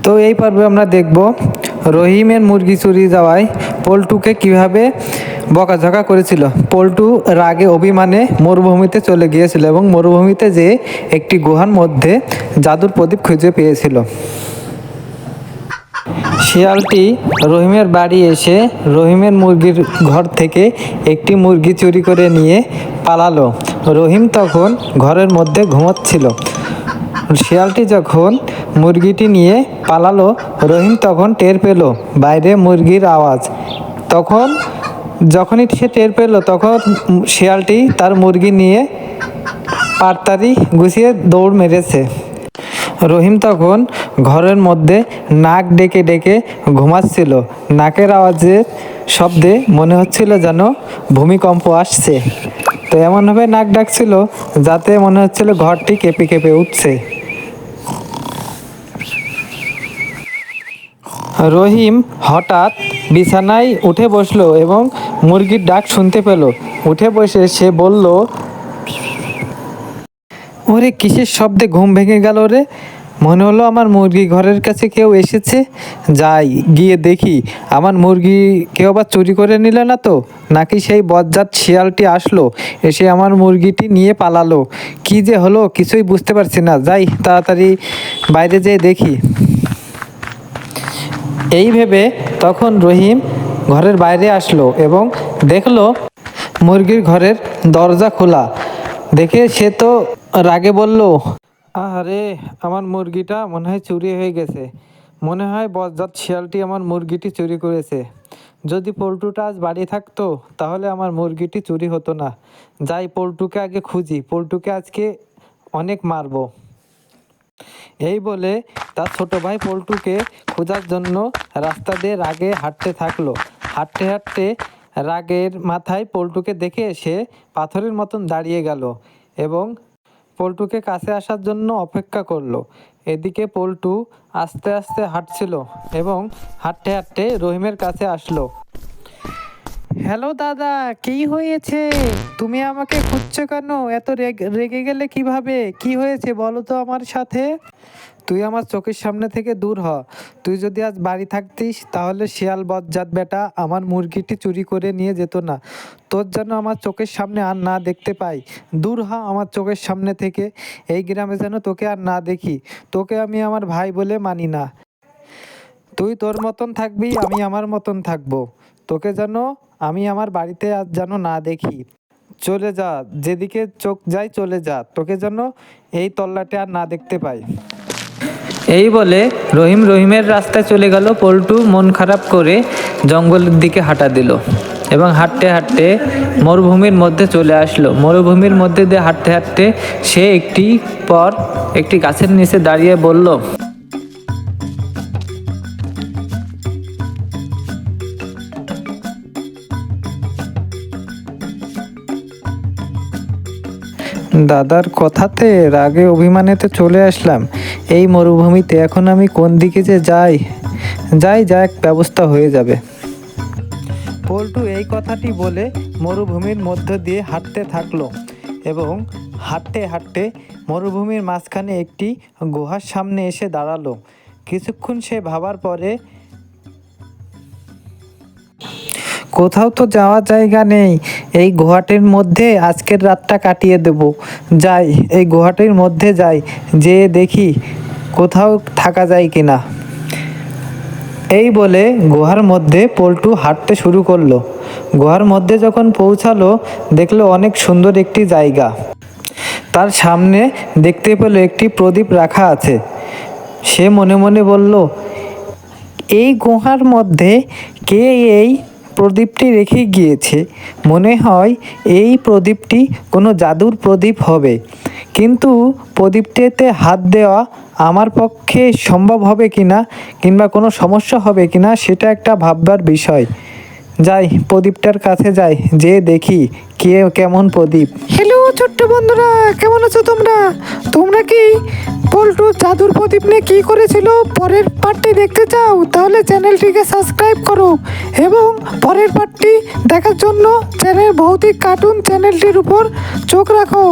তো এই পর্বে আমরা দেখব রহিমের মুরগি চুরি যাওয়ায় পল্টুকে কিভাবে বকাঝকা করেছিল। পল্টু রাগে অভিমানে মরুভূমিতে চলে গিয়েছিল এবং মরুভূমিতে যেয়ে একটি গুহার মধ্যে জাদুর প্রদীপ খুঁজে পেয়েছিল। শিয়ালটি রহিমের বাড়ি এসে রহিমের মুরগির ঘর থেকে একটি মুরগি চুরি করে নিয়ে পালালো। রহিম তখন ঘরের মধ্যে ঘুমাচ্ছিল। শিয়ালটি যখন মুরগিটি নিয়ে পালালো, রহিম তখন টের পেল বাইরে মুরগির আওয়াজ। যখনই সে টের পেল তখন শিয়ালটি তার মুরগি নিয়ে পাড়তাড়ি গুছিয়ে দৌড় মেরেছে। রহিম তখন ঘরের মধ্যে নাক ডেকে ডেকে ঘুমাচ্ছিল। নাকের আওয়াজের শব্দে মনে হচ্ছিল যেন ভূমিকম্প আসছে। তো এমনভাবে নাক ডাকছিল যাতে মনে হচ্ছিল ঘরটি কেঁপে কেঁপে উঠছে। রহিম হঠাৎ বিছানায় উঠে বসলো এবং মুরগির ডাক শুনতে পেল। উঠে বসে সে বলল, ওরে কিসের শব্দে ঘুম ভেঙে গেল রে? মনে হলো আমার মুরগি ঘরের কাছে কেউ এসেছে। যাই গিয়ে দেখি আমার মুরগি কেউ আবার চুরি করে নিল না তো, নাকি সেই বজ্জাত শিয়ালটি আসলো এসে আমার মুরগিটি নিয়ে পালালো। কি যে হলো কিছুই বুঝতে পারছি না। যাই তাড়াতাড়ি বাইরে যেয়ে দেখি। এই ভেবে তখন রহিম ঘরের বাইরে আসলো এবং দেখলো মুরগির ঘরের দরজা খোলা। দেখে সে তো রাগে বলল, আরে আমার মুরগিটা মনে হয় চুরি হয়ে গেছে। মনে হয় বজ্জাত শিয়ালটি আমার মুরগিটি চুরি করেছে। যদি পল্টুটা আজ বাড়ি থাকতো তাহলে আমার মুরগিটি চুরি হতো না। যাই পল্টুকে আগে খুঁজি, পল্টুকে আজকে অনেক মারবো। এই বলে তার ছোট ভাই পল্টুকে খোঁজার জন্য রাস্তা দিয়ে রাগে হাঁটতে থাকলো। হাঁটতে হাঁটতে রাগের মাথায় পল্টুকে দেখে সে পাথরের মতন দাঁড়িয়ে গেল এবং পল্টুকে কাছে আসার জন্য অপেক্ষা করলো। এদিকে পল্টু আস্তে আস্তে হাঁটছিল এবং হাঁটতে হাঁটতে রহিমের কাছে আসলো। হ্যালো দাদা, কি হয়েছে? তুমি আমাকে খুঁজছো কেন? এত রেগে গেলে কিভাবে? কি হয়েছে বলো তো আমার সাথে। তুই আমার চোখের সামনে থেকে দূর হ। তুই যদি আজ বাড়ি থাকতিস তাহলে শিয়াল বজ্জাত বেটা আমার মুরগিটি চুরি করে নিয়ে যেত না। তোর যেন আমার চোখের সামনে আর না দেখতে পাই। দূর হ আমার চোখের সামনে থেকে। এই গ্রামে যেন তোকে আর না দেখি। তোকে আমি আমার ভাই বলে মানি না। তুই তোর মতন থাকবি, আমি আমার মতন থাকবো। তোকে যেন আমি আমার বাড়িতে আজ যেন না দেখি। চলে যা, যেদিকে চোখ যায় চলে যা। তোকে যেন এই তল্লাটে আর না দেখতে পাই। এই বলে রহিমের রাস্তায় চলে গেল। পল্টু মন খারাপ করে জঙ্গলের দিকে হাঁটা দিল এবং হাঁটতে হাঁটতে মরুভূমির মধ্যে চলে আসলো। মরুভূমির মধ্যে দিয়ে হাঁটতে হাঁটতে সে একটি গাছের নিচে দাঁড়িয়ে বলল, দাদার কথাতে রাগে অভিমানেতে চলে আসলাম এই মরুভূমিতে। এখন আমি কোন দিকে যে যাই যা এক ব্যবস্থা হয়ে যাবে। পল্টু এই কথাটি বলে মরুভূমির মধ্য দিয়ে হাঁটতে থাকলো এবং হাঁটতে হাঁটতে মরুভূমির মাঝখানে একটি গুহার সামনে এসে দাঁড়ালো। কিছুক্ষণ সে ভাবার পরে, কোথাও তো যাওয়ার জায়গা নেই, এই গুহাটির মধ্যে আজকের রাতটা কাটিয়ে দেব। যাই এই গুহাটির মধ্যে যাই, যেয়ে দেখি কোথাও থাকা যায় কিনা। এই বলে গুহার মধ্যে পল্টু হাঁটতে শুরু করলো। গুহার মধ্যে যখন পৌঁছালো দেখলো অনেক সুন্দর একটি জায়গা। তার সামনে দেখতে পেল একটি প্রদীপ রাখা আছে। সে মনে মনে বলল, এই গুহার মধ্যে কে এই প্রদীপটি রেখে গিয়েছে? মনে হয় এই প্রদীপটি কোনো জাদুর প্রদীপ হবে, কিন্তু প্রদীপটিতে হাত দেওয়া আমার পক্ষে সম্ভব হবে কিনা কিংবা কোনো সমস্যা হবে কিনা সেটা একটা ভাববার বিষয়। যাই প্রদীপটার কাছে যাই, যে দেখি কেমন প্রদীপ। হ্যালো ছোট্ট বন্ধুরা, কেমন আছো তোমরা? তোমরা কি পল্টু জাদুর প্রদীপ নিয়ে কী করেছিল পরের পার্টটি দেখতে চাও? তাহলে চ্যানেলটিকে সাবস্ক্রাইব করো এবং পরের পার্টটি দেখার জন্য চ্যানেল ভৌতিক কার্টুন চ্যানেলটির উপর চোখ রাখো।